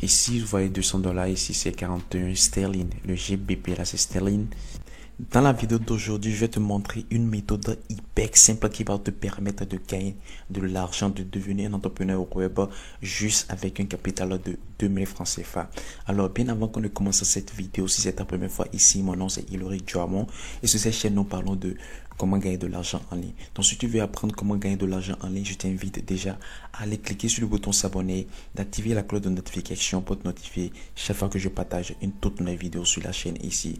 ici vous voyez $200, ici c'est 41 sterling. Le GBP là c'est sterling. Dans la vidéo d'aujourd'hui, je vais te montrer une méthode hyper simple qui va te permettre de gagner de l'argent, de devenir un entrepreneur web juste avec un capital de 2000 francs CFA. Alors, bien avant qu'on ne commence cette vidéo, si c'est ta première fois ici, mon nom c'est Hilary Duhamon et sur cette chaîne, nous parlons de comment gagner de l'argent en ligne. Donc, si tu veux apprendre comment gagner de l'argent en ligne, je t'invite déjà à aller cliquer sur le bouton s'abonner, d'activer la cloche de notification pour te notifier chaque fois que je partage une toute nouvelle vidéo sur la chaîne ici.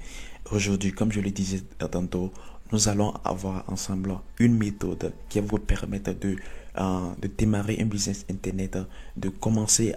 Aujourd'hui, comme je le disais tantôt, nous allons avoir ensemble une méthode qui va vous permettre de démarrer un business internet, de commencer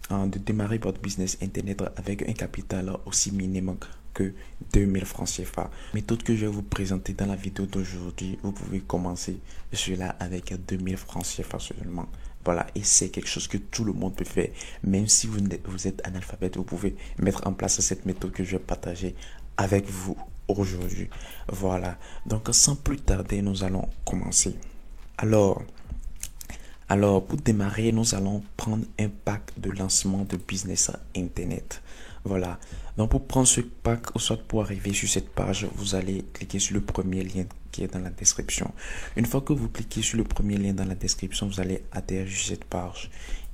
de démarrer votre business internet avec un capital aussi minimum que 2000 francs CFA. Méthode que je vais vous présenter dans la vidéo d'aujourd'hui, vous pouvez commencer cela avec 2000 francs CFA seulement. Voilà, et c'est quelque chose que tout le monde peut faire. Même si vous êtes analphabète, vous pouvez mettre en place cette méthode que je vais partager avec vous aujourd'hui. Voilà, donc sans plus tarder, nous allons commencer. Alors, pour démarrer, nous allons prendre un pack de lancement de business internet. Voilà, donc pour prendre ce pack, ou soit pour arriver sur cette page, vous allez cliquer sur le premier lien qui est dans la description. Une fois que vous cliquez sur le premier lien dans la description, vous allez atterrir sur cette page.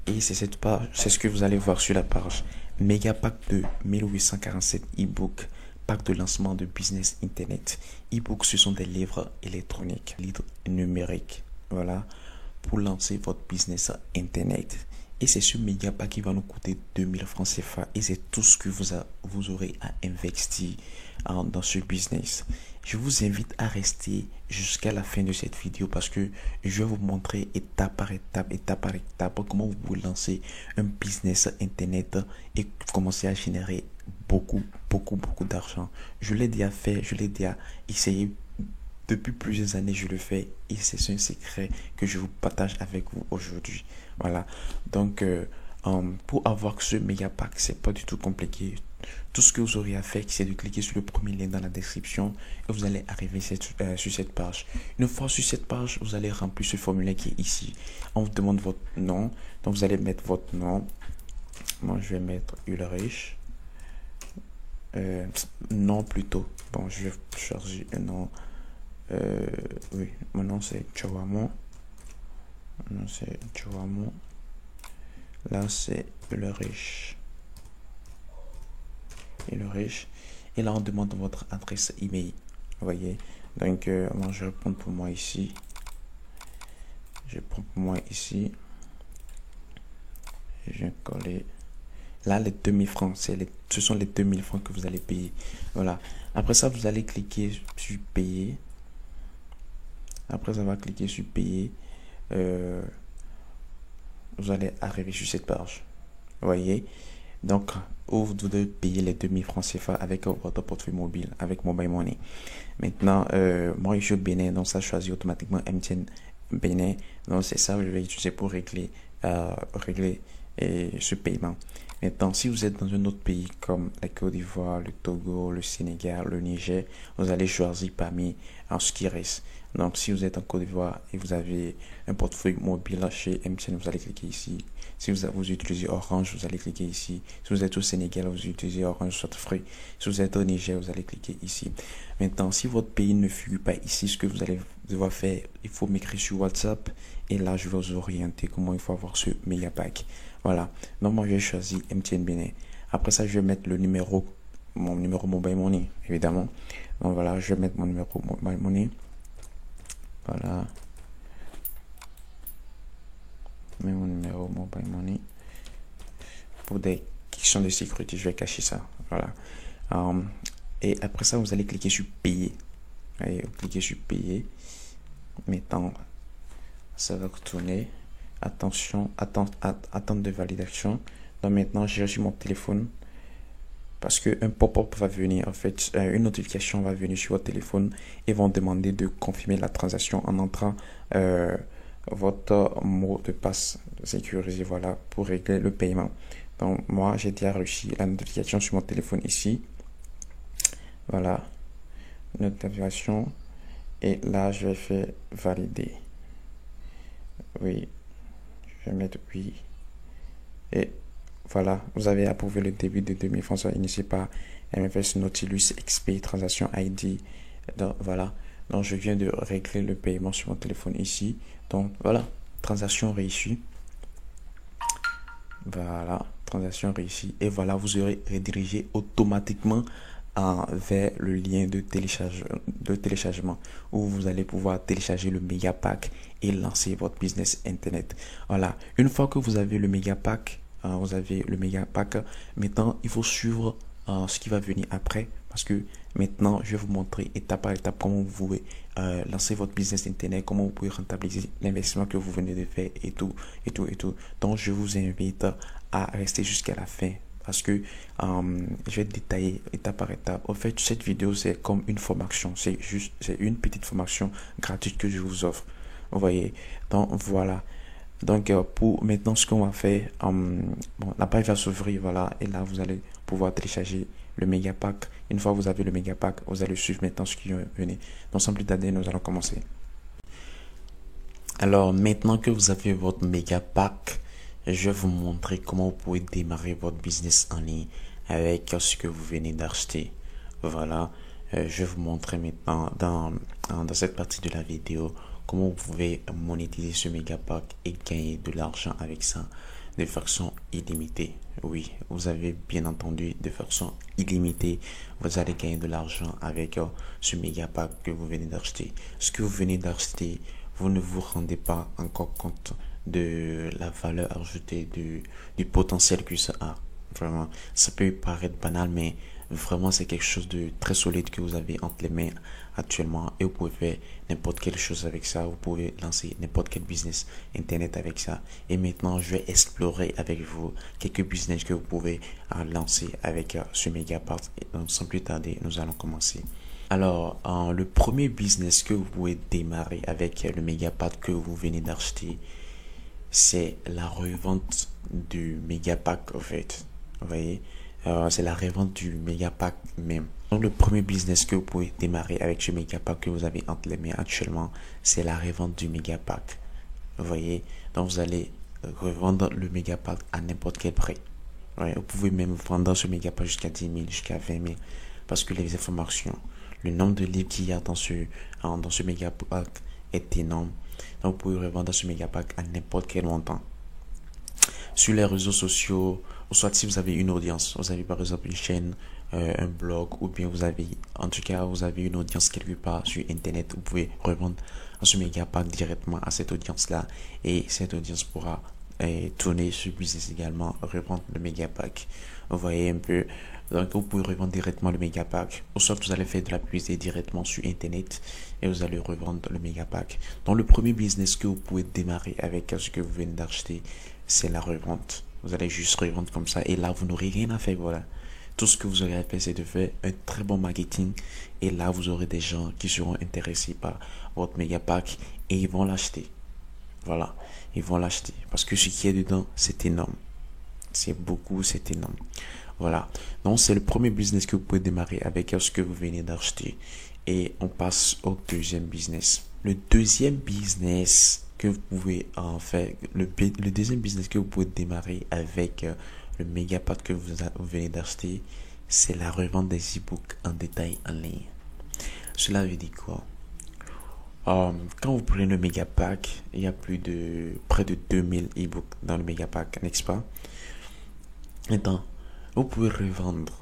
Et c'est cette page, c'est ce que vous allez voir sur la page. Méga pack de 1847 e-book. Pack de lancement de business internet. E-book, ce sont des livres électroniques, livres numériques. Voilà, pour lancer votre business internet. Et c'est ce méga pack qui va nous coûter 2000 francs CFA. Et c'est tout ce que vous aurez à investir dans ce business. Je vous invite à rester jusqu'à la fin de cette vidéo parce que je vais vous montrer étape par étape, comment vous pouvez lancer un business internet et commencer à générer beaucoup d'argent. Je l'ai déjà fait, je l'ai déjà essayé. Depuis plusieurs années, je le fais et c'est un secret que je vous partage avec vous aujourd'hui. Voilà. Donc, pour avoir ce méga pack, c'est pas du tout compliqué. Tout ce que vous aurez à faire, c'est de cliquer sur le premier lien dans la description et vous allez arriver sur cette page. Une fois sur cette page, vous allez remplir ce formulaire qui est ici. On vous demande votre nom. Donc, vous allez mettre votre nom. Moi, je vais mettre Ulrich. Non plutôt. Bon, je vais choisir un nom. Oui, mon nom c'est Duhamon. Mon nom c'est Duhamon. Là c'est Ulrich. Et là on demande votre adresse email. Vous voyez. Donc moi je vais prendre pour moi ici. Je prends pour moi ici. Je vais coller. Là les 2000 francs, ce sont les 2000 francs que vous allez payer. Voilà. Après ça vous allez cliquer sur payer. Après avoir cliqué sur payer, vous allez arriver sur cette page. Vous voyez, donc où vous devez payer les 2000 francs CFA avec votre portefeuille mobile, avec Mobile Money. Maintenant, moi je suis au Bénin, donc ça choisit automatiquement MTN Bénin. Donc c'est ça que je vais utiliser pour régler ce paiement. Maintenant, si vous êtes dans un autre pays comme la Côte d'Ivoire, le Togo, le Sénégal, le Niger, vous allez choisir parmi ce qui reste. Donc, si vous êtes en Côte d'Ivoire et vous avez un portefeuille mobile chez MTN, vous allez cliquer ici. Si vous utilisez Orange, vous allez cliquer ici. Si vous êtes au Sénégal, vous utilisez Orange soit Free. Si vous êtes au Niger, vous allez cliquer ici. Maintenant, si votre pays ne figure pas ici, ce que vous allez devoir faire, il faut m'écrire sur WhatsApp et là, je vais vous orienter comment il faut avoir ce méga pack. Voilà. Donc, moi, je vais choisir MTN Bénin. Après ça, je vais mettre mon numéro Mobile Money, évidemment. Donc, voilà, je vais mettre mon numéro Mobile Money. Voilà. Mais mon numéro Mobile Money. Pour des questions de sécurité, je vais cacher ça. Voilà. Et après ça, vous allez cliquer sur payer. Allez, vous cliquez sur payer. Maintenant, ça va retourner. Attention, attente de validation. Donc maintenant, j'ai reçu mon téléphone. Parce qu'un pop-up va venir, en fait, une notification va venir sur votre téléphone et vont demander de confirmer la transaction en entrant votre mot de passe sécurisé, voilà, pour régler le paiement. Donc, moi, j'ai déjà reçu la notification sur mon téléphone ici. Voilà, notification. Et là, je vais faire valider. Oui, je vais mettre oui. Et Voilà, vous avez approuvé le débit de 2000 francs soit initié par MFS Nautilus XP Transaction ID. Donc, voilà, donc je viens de régler le paiement sur mon téléphone ici. Donc voilà, transaction réussie. Voilà, transaction réussie. Et voilà, vous serez redirigé automatiquement vers le lien de téléchargement où vous allez pouvoir télécharger le méga pack et lancer votre business internet. Voilà, une fois que vous avez le méga pack, maintenant il faut suivre ce qui va venir après, parce que maintenant je vais vous montrer étape par étape comment vous pouvez lancer votre business internet, comment vous pouvez rentabiliser l'investissement que vous venez de faire et tout. Donc je vous invite à rester jusqu'à la fin, parce que je vais détailler étape par étape. En fait, cette vidéo c'est comme une formation, c'est une petite formation gratuite que je vous offre, vous voyez. Donc voilà, donc pour maintenant ce qu'on va faire, bon, la page va s'ouvrir, voilà, et là vous allez pouvoir télécharger le méga pack. Une fois que vous avez le méga pack, vous allez suivre maintenant ce qui venait. Donc sans plus tarder, nous allons commencer. Alors maintenant que vous avez votre méga pack, je vais vous montrer comment vous pouvez démarrer votre business en ligne avec ce que vous venez d'acheter. Voilà, je vais vous montrer maintenant dans cette partie de la vidéo comment vous pouvez monétiser ce méga pack et gagner de l'argent avec ça de façon illimitée. Oui, vous avez bien entendu, de façon illimitée, vous allez gagner de l'argent avec ce méga pack que vous venez d'acheter. Ce que vous venez d'acheter, vous ne vous rendez pas encore compte de la valeur ajoutée, du potentiel que ça a. Vraiment, ça peut paraître banal, mais vraiment c'est quelque chose de très solide que vous avez entre les mains actuellement, et vous pouvez faire n'importe quelle chose avec ça. Vous pouvez lancer n'importe quel business internet avec ça. Et maintenant je vais explorer avec vous quelques business que vous pouvez lancer avec ce méga pack. Donc sans plus tarder, nous allons commencer. Alors, le premier business que vous pouvez démarrer avec le méga pack que vous venez d'acheter, c'est la revente du méga pack, en fait. Vous voyez, c'est la revente du méga pack même. Donc, le premier business que vous pouvez démarrer avec ce méga pack que vous avez entre les mains actuellement, c'est la revente du méga pack. Vous voyez, donc vous allez revendre le méga pack à n'importe quel prix. Ouais, vous pouvez même vendre ce méga pack jusqu'à 10 000, jusqu'à 20 000, parce que les informations, le nombre de livres qu'il y a dans ce méga pack est énorme. Donc vous pouvez revendre ce méga pack à n'importe quel montant. Sur les réseaux sociaux, ou soit si vous avez une audience, vous avez par exemple une chaîne, un blog, ou bien vous avez une audience quelque part sur internet, vous pouvez revendre ce méga pack directement à cette audience là, et cette audience pourra tourner sur business également, revendre le méga pack. Vous voyez un peu. Donc vous pouvez revendre directement le méga pack, ou soit vous allez faire de la publicité directement sur internet et vous allez revendre le méga pack. Donc le premier business que vous pouvez démarrer avec ce que vous venez d'acheter, c'est la revente. Vous allez juste revendre comme ça, et là vous n'aurez rien à faire. Voilà, tout ce que vous aurez à faire, c'est de faire un très bon marketing, et là vous aurez des gens qui seront intéressés par votre méga pack et ils vont l'acheter. Voilà, ils vont l'acheter parce que ce qui est dedans, c'est énorme. C'est énorme. Voilà, donc c'est le premier business que vous pouvez démarrer avec ce que vous venez d'acheter. Et on passe au deuxième business. Le deuxième business que vous pouvez faire, le deuxième business que vous pouvez démarrer avec le méga pack que vous venez d'acheter, c'est la revente des e-books en détail en ligne. Cela veut dire quoi? Quand vous prenez le méga pack, il y a près de 2000 e-books dans le méga pack, n'est-ce pas? Maintenant, vous pouvez revendre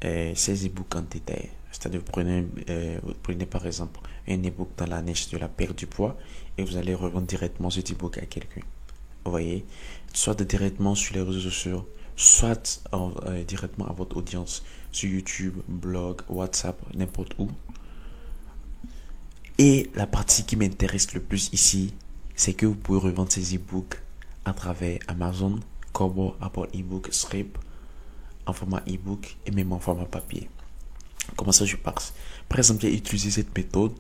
ces e-books en détail. C'est-à-dire, vous prenez par exemple un e-book dans la niche de la perte du poids, et vous allez revendre directement cet e-book à quelqu'un. Vous voyez, soit directement sur les réseaux sociaux, soit directement à votre audience sur YouTube, blog, WhatsApp, n'importe où. Et la partie qui m'intéresse le plus ici, c'est que vous pouvez revendre ces e-books à travers Amazon, Kobo, Apple e-book, Stripe, en format e-book et même en format papier. Comment ça je passe? Par exemple, j'ai utilisé cette méthode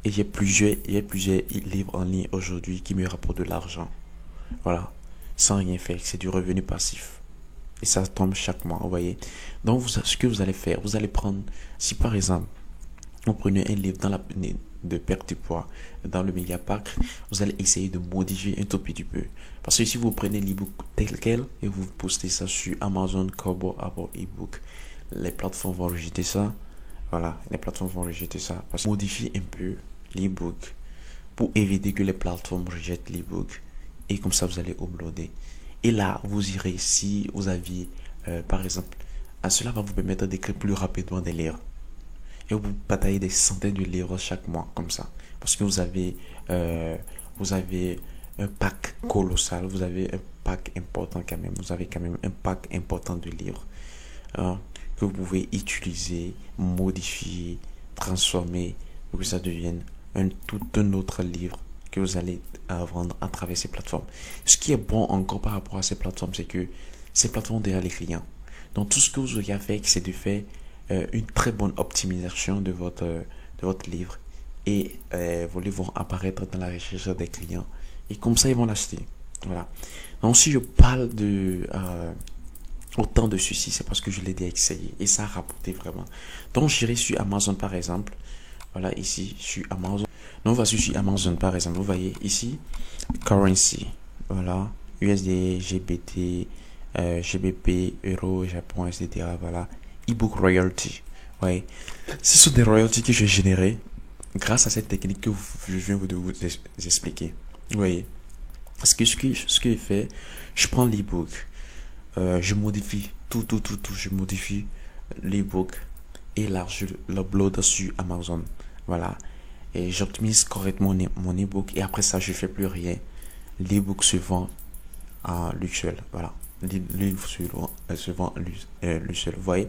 et j'ai plusieurs livres en ligne aujourd'hui qui me rapportent de l'argent. Voilà, sans rien faire, c'est du revenu passif. Et ça tombe chaque mois, vous voyez. Donc, ce que vous allez faire, vous allez prendre, si par exemple, vous prenez un livre de perte de poids dans le méga pack, vous allez essayer de modifier un tout petit peu. Parce que si vous prenez l'ebook tel quel et vous postez ça sur Amazon, Kobo, Apple ebook, les plateformes vont rejeter ça. Voilà, les plateformes vont rejeter ça. Parce que modifiez un peu l'ebook pour éviter que les plateformes rejettent l'ebook. Et comme ça, vous allez uploader. Et là, vous irez, si vous aviez, par exemple, cela va vous permettre d'écrire plus rapidement des livres. Et vous bataillez des centaines de livres chaque mois, comme ça. Parce que vous avez un pack colossal, vous avez un pack important quand même. Vous avez quand même un pack important de livres que vous pouvez utiliser, modifier, transformer pour que ça devienne tout un autre livre que vous allez vendre à travers ces plateformes. Ce qui est bon encore par rapport à ces plateformes, c'est que ces plateformes ont déjà les clients. Donc tout ce que vous auriez à faire, c'est de faire une très bonne optimisation de votre livre et vos livres vont apparaître dans la recherche des clients et comme ça ils vont l'acheter. Voilà. Donc si je parle de autant de ceci, c'est parce que je l'ai déjà essayé et ça a rapporté vraiment. Donc j'irai sur Amazon par exemple. Voilà, ici sur Amazon. Donc voici sur Amazon par exemple. Vous voyez ici currency. Voilà, USD, GBT, GBP, Euro, Japon, etc. Voilà, ebook royalty. Ouais, ce sont des royalties que j'ai générées grâce à cette technique que je viens de vous expliquer. Vous voyez, parce que ce que je fais, je prends l'ebook. Je modifie tout, je modifie l'ebook et là je l'upload sur Amazon. Voilà, et j'optimise correctement mon ebook et après ça je fais plus rien. L'ebook se vend à lui seul. Voilà, l'ebook se vend lui seul. Vous voyez,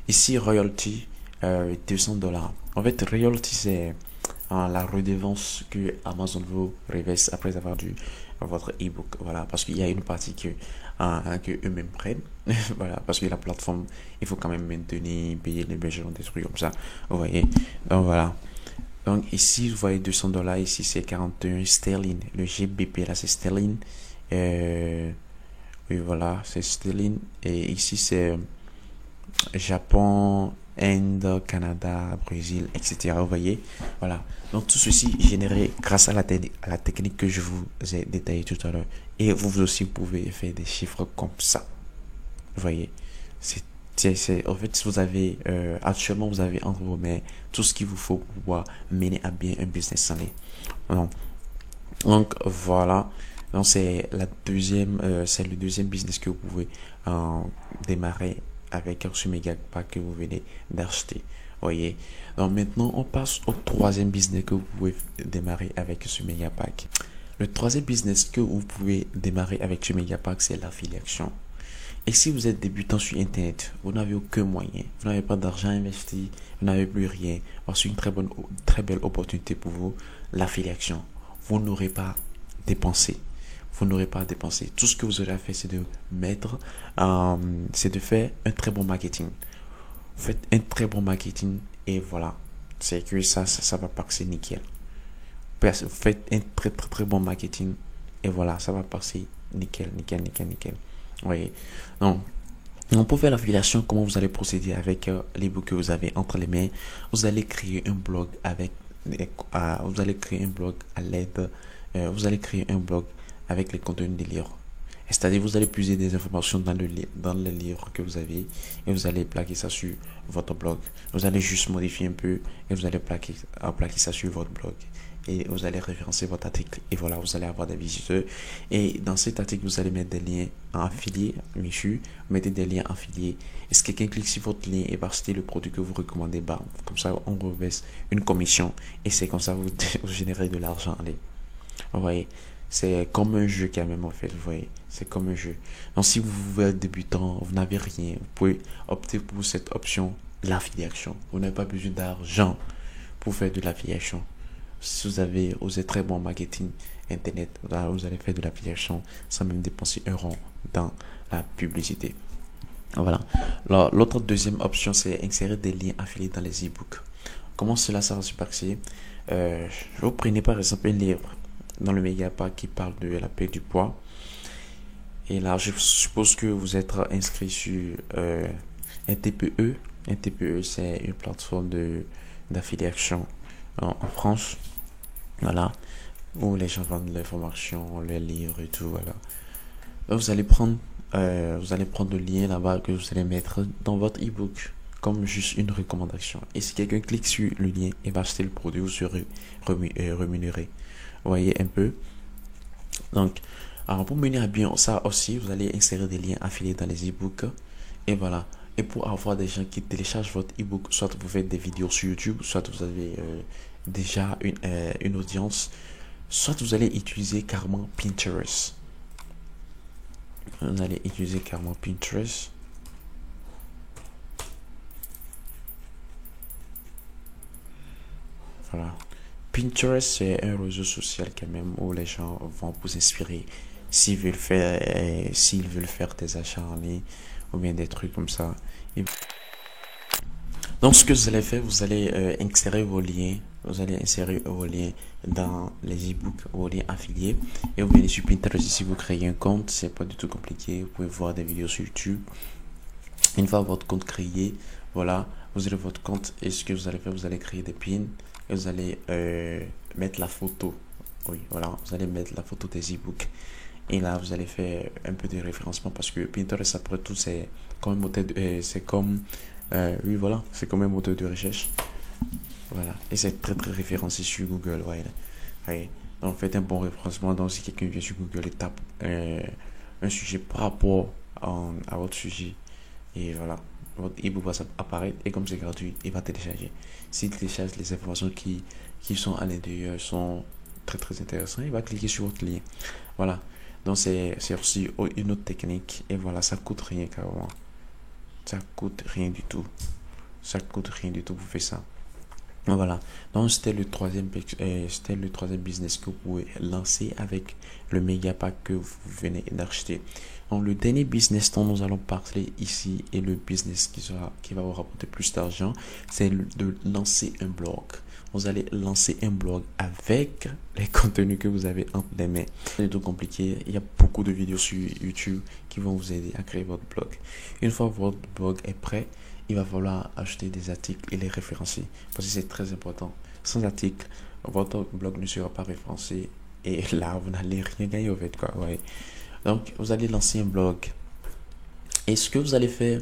ici royalty $200. En fait, royalty c'est la redevance que Amazon vous reverse après avoir dû votre ebook. Voilà, parce qu'il y a une partie que eux-mêmes prennent. Voilà, parce que la plateforme, il faut quand même maintenir, payer les hébergements, des trucs comme ça. Vous voyez, donc voilà. Donc ici, vous voyez $200. Ici, c'est 41 sterling. Le GBP là, c'est sterling. Oui, voilà, c'est sterling. Et ici, c'est Japon, Inde, Canada, Brésil, etc. Vous voyez, voilà. Donc tout ceci généré grâce à la technique que je vous ai détaillée tout à l'heure. Et vous aussi pouvez faire des chiffres comme ça. Vous voyez, en fait, vous avez actuellement vous avez entre vos mains tout ce qu'il vous faut pour pouvoir mener à bien un business en ligne. Donc voilà. Donc c'est le deuxième business que vous pouvez démarrer avec ce méga pack que vous venez d'acheter. Voyez. Donc maintenant on passe au troisième business que vous pouvez démarrer avec ce méga pack. Le troisième business que vous pouvez démarrer avec ce méga pack, c'est l'affiliation. Et si vous êtes débutant sur internet, vous n'avez aucun moyen, vous n'avez pas d'argent investi, vous n'avez plus rien, voici une très belle opportunité pour vous, l'affiliation. Vous n'aurez pas dépensé. Vous n'aurez pas à dépenser. Tout ce que vous aurez à faire, c'est de faire un très bon marketing. Faites un très bon marketing et voilà. C'est que ça va passer nickel. Faites un très bon marketing et voilà, ça va passer nickel. Vous voyez. Donc, pour faire l'affiliation, comment vous allez procéder avec l'ebook que vous avez entre les mains? Vous allez créer un blog vous allez créer un blog à l'aide. Vous allez créer un blog avec les contenus des livres. C'est-à-dire, vous allez puiser des informations dans les livres que vous avez et vous allez plaquer ça sur votre blog. Vous allez juste modifier un peu et vous allez plaquer ça sur votre blog. Et vous allez référencer votre article et voilà, vous allez avoir des visiteurs. Et dans cet article, vous allez mettre des liens affiliés, monsieur. Vous mettez des liens affiliés. Et si quelqu'un clique sur votre lien et va acheter le produit que vous recommandez, comme ça, on reverse une commission et c'est comme ça que vous générez de l'argent. Allez, vous voyez. C'est comme un jeu quand même en fait, vous voyez, c'est comme un jeu. Donc si vous êtes débutant, vous n'avez rien, vous pouvez opter pour cette option, l'affiliation. Vous n'avez pas besoin d'argent pour faire de l'affiliation. Si vous êtes très bon en marketing internet, vous allez faire de l'affiliation sans même dépenser un rond dans la publicité. Voilà. L'autre deuxième option, c'est insérer des liens affiliés dans les e-books. Comment cela va se passer? Vous prenez par exemple un livre dans le méga pack qui parle de la perte du poids et là je suppose que vous êtes inscrit sur un TPE. Un TPE, c'est une plateforme d'affiliation en France, voilà, où les gens vendent l'information, les livres et tout, voilà. Donc, vous allez prendre le lien là-bas que vous allez mettre dans votre ebook comme juste une recommandation. Et si quelqu'un clique sur le lien et va acheter le produit, vous serez rémunéré. Vous voyez un peu. Donc, alors pour mener à bien ça aussi, vous allez insérer des liens affiliés dans les ebooks. Et voilà. Et pour avoir des gens qui téléchargent votre ebook, soit vous faites des vidéos sur YouTube, soit vous avez déjà une audience, soit vous allez utiliser carrément Pinterest. Vous allez utiliser carrément Pinterest. Voilà. Pinterest, c'est un réseau social quand même où les gens vont vous inspirer s'ils veulent faire des achats en ligne ou bien des trucs comme ça. Et donc, ce que vous allez faire, vous allez insérer vos liens. Vous allez insérer vos liens dans les ebooks, vos liens affiliés. Et vous venez sur Pinterest. Si vous créez un compte, c'est pas du tout compliqué. Vous pouvez voir des vidéos sur YouTube. Une fois votre compte créé, voilà, vous avez votre compte. Et ce que vous allez faire, vous allez créer des pins. Et vous allez mettre la photo. Oui, voilà, vous allez mettre la photo des ebooks. Et là, vous allez faire un peu de référencement parce que Pinterest, après tout, c'est comme un moteur c'est comme oui, voilà, c'est comme un moteur de recherche. Voilà, et c'est très très référencé sur Google. Ouais, ouais. Donc, faites un bon référencement. Donc, si quelqu'un vient sur Google et tape un sujet par rapport à votre sujet, et voilà, votre ebook va apparaître. Et comme c'est gratuit, il va télécharger. S'il télécharge, les informations qui sont à l'intérieur sont très très intéressantes, il va cliquer sur votre lien. Voilà. Donc, c'est aussi une autre technique. Et voilà, ça coûte rien carrément. Ça coûte rien du tout. Ça coûte rien du tout pour faire ça. Voilà. Donc, c'était le troisième business que vous pouvez lancer avec le méga pack que vous venez d'acheter. Donc, le dernier business dont nous allons parler ici et le business qui va vous rapporter plus d'argent, c'est de lancer un blog. Vous allez lancer un blog avec les contenus que vous avez entre les mains. C'est tout compliqué. Il y a beaucoup de vidéos sur YouTube qui vont vous aider à créer votre blog. Une fois votre blog est prêt, il va falloir acheter des articles et les référencer parce que c'est très important. Sans articles, votre blog ne sera pas référencé et là, vous n'allez rien gagner au fait, quoi. Ouais. Donc, vous allez lancer un blog. Et ce que vous allez faire,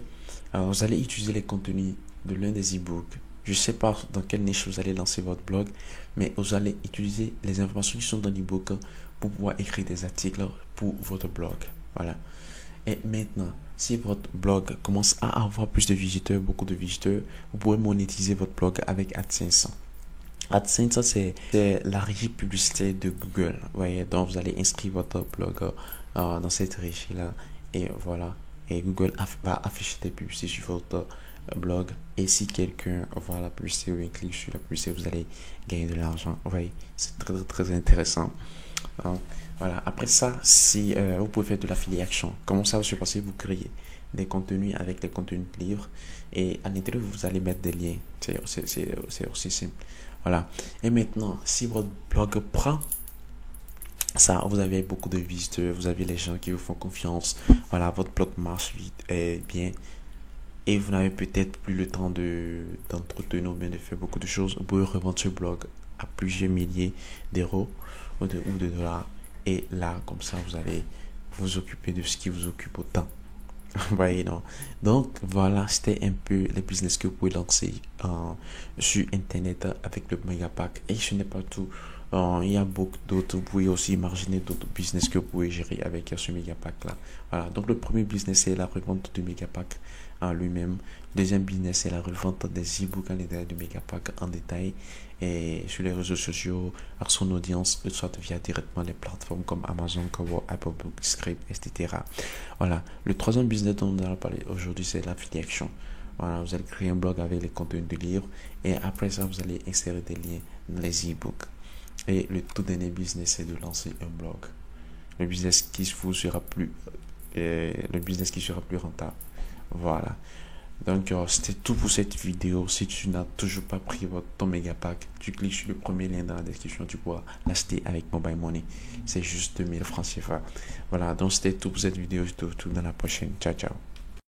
vous allez utiliser les contenus de l'un des e-books. Je ne sais pas dans quelle niche vous allez lancer votre blog, mais vous allez utiliser les informations qui sont dans l'e-book pour pouvoir écrire des articles pour votre blog. Voilà. Et maintenant, si votre blog commence à avoir plus de visiteurs, beaucoup de visiteurs, vous pouvez monétiser votre blog avec AdSense. AdSense, c'est la régie publicitaire de Google. Vous voyez, donc vous allez inscrire votre blog dans cette régie-là. Et voilà. Et Google va afficher des publicités sur votre blog. Et si quelqu'un voit la publicité ou clique sur la publicité, vous allez gagner de l'argent. Vous voyez, c'est très, très intéressant. Voilà. Après ça, si vous pouvez faire de l'affiliation. Comment ça va se passer? Vous créez des contenus avec les contenus de livres et à l'intérieur vous allez mettre des liens. C'est aussi simple. Voilà. Et maintenant, si votre blog prend ça, vous avez beaucoup de visiteurs, vous avez les gens qui vous font confiance. Voilà, votre blog marche vite et bien. Et vous n'avez peut-être plus le temps d'entretenir ou bien de faire beaucoup de choses. Vous pouvez revendre ce blog à plusieurs milliers d'euros ou de dollars. Et là, comme ça, vous allez vous occuper de ce qui vous occupe autant. Vous voyez, non? Donc, voilà, c'était un peu les business que vous pouvez lancer sur Internet avec le Megapack. Et ce n'est pas tout. Il y a beaucoup d'autres. Vous pouvez aussi imaginer d'autres business que vous pouvez gérer avec ce Megapack-là. Voilà. Donc, le premier business, c'est la revente du Megapack en lui-même. Le deuxième business, c'est la revente des e-books à l'intérieur du Megapack en détail et sur les réseaux sociaux, à son audience, soit via directement les plateformes comme Amazon, Kobo, Apple Book, Script, etc. Voilà. Le troisième business dont nous allons parler aujourd'hui, c'est l'affiliation. Voilà, vous allez créer un blog avec les contenus de livres et après ça, vous allez insérer des liens dans les e-books. Et le tout dernier business, c'est de lancer un blog. Le business qui sera plus rentable. Voilà. Donc, c'était tout pour cette vidéo. Si tu n'as toujours pas pris ton méga pack, tu cliques sur le premier lien dans la description. Tu pourras l'acheter avec Mobile Money. C'est juste 2000 francs CFA. Voilà. Donc, c'était tout pour cette vidéo. Je te retrouve dans la prochaine. Ciao, ciao.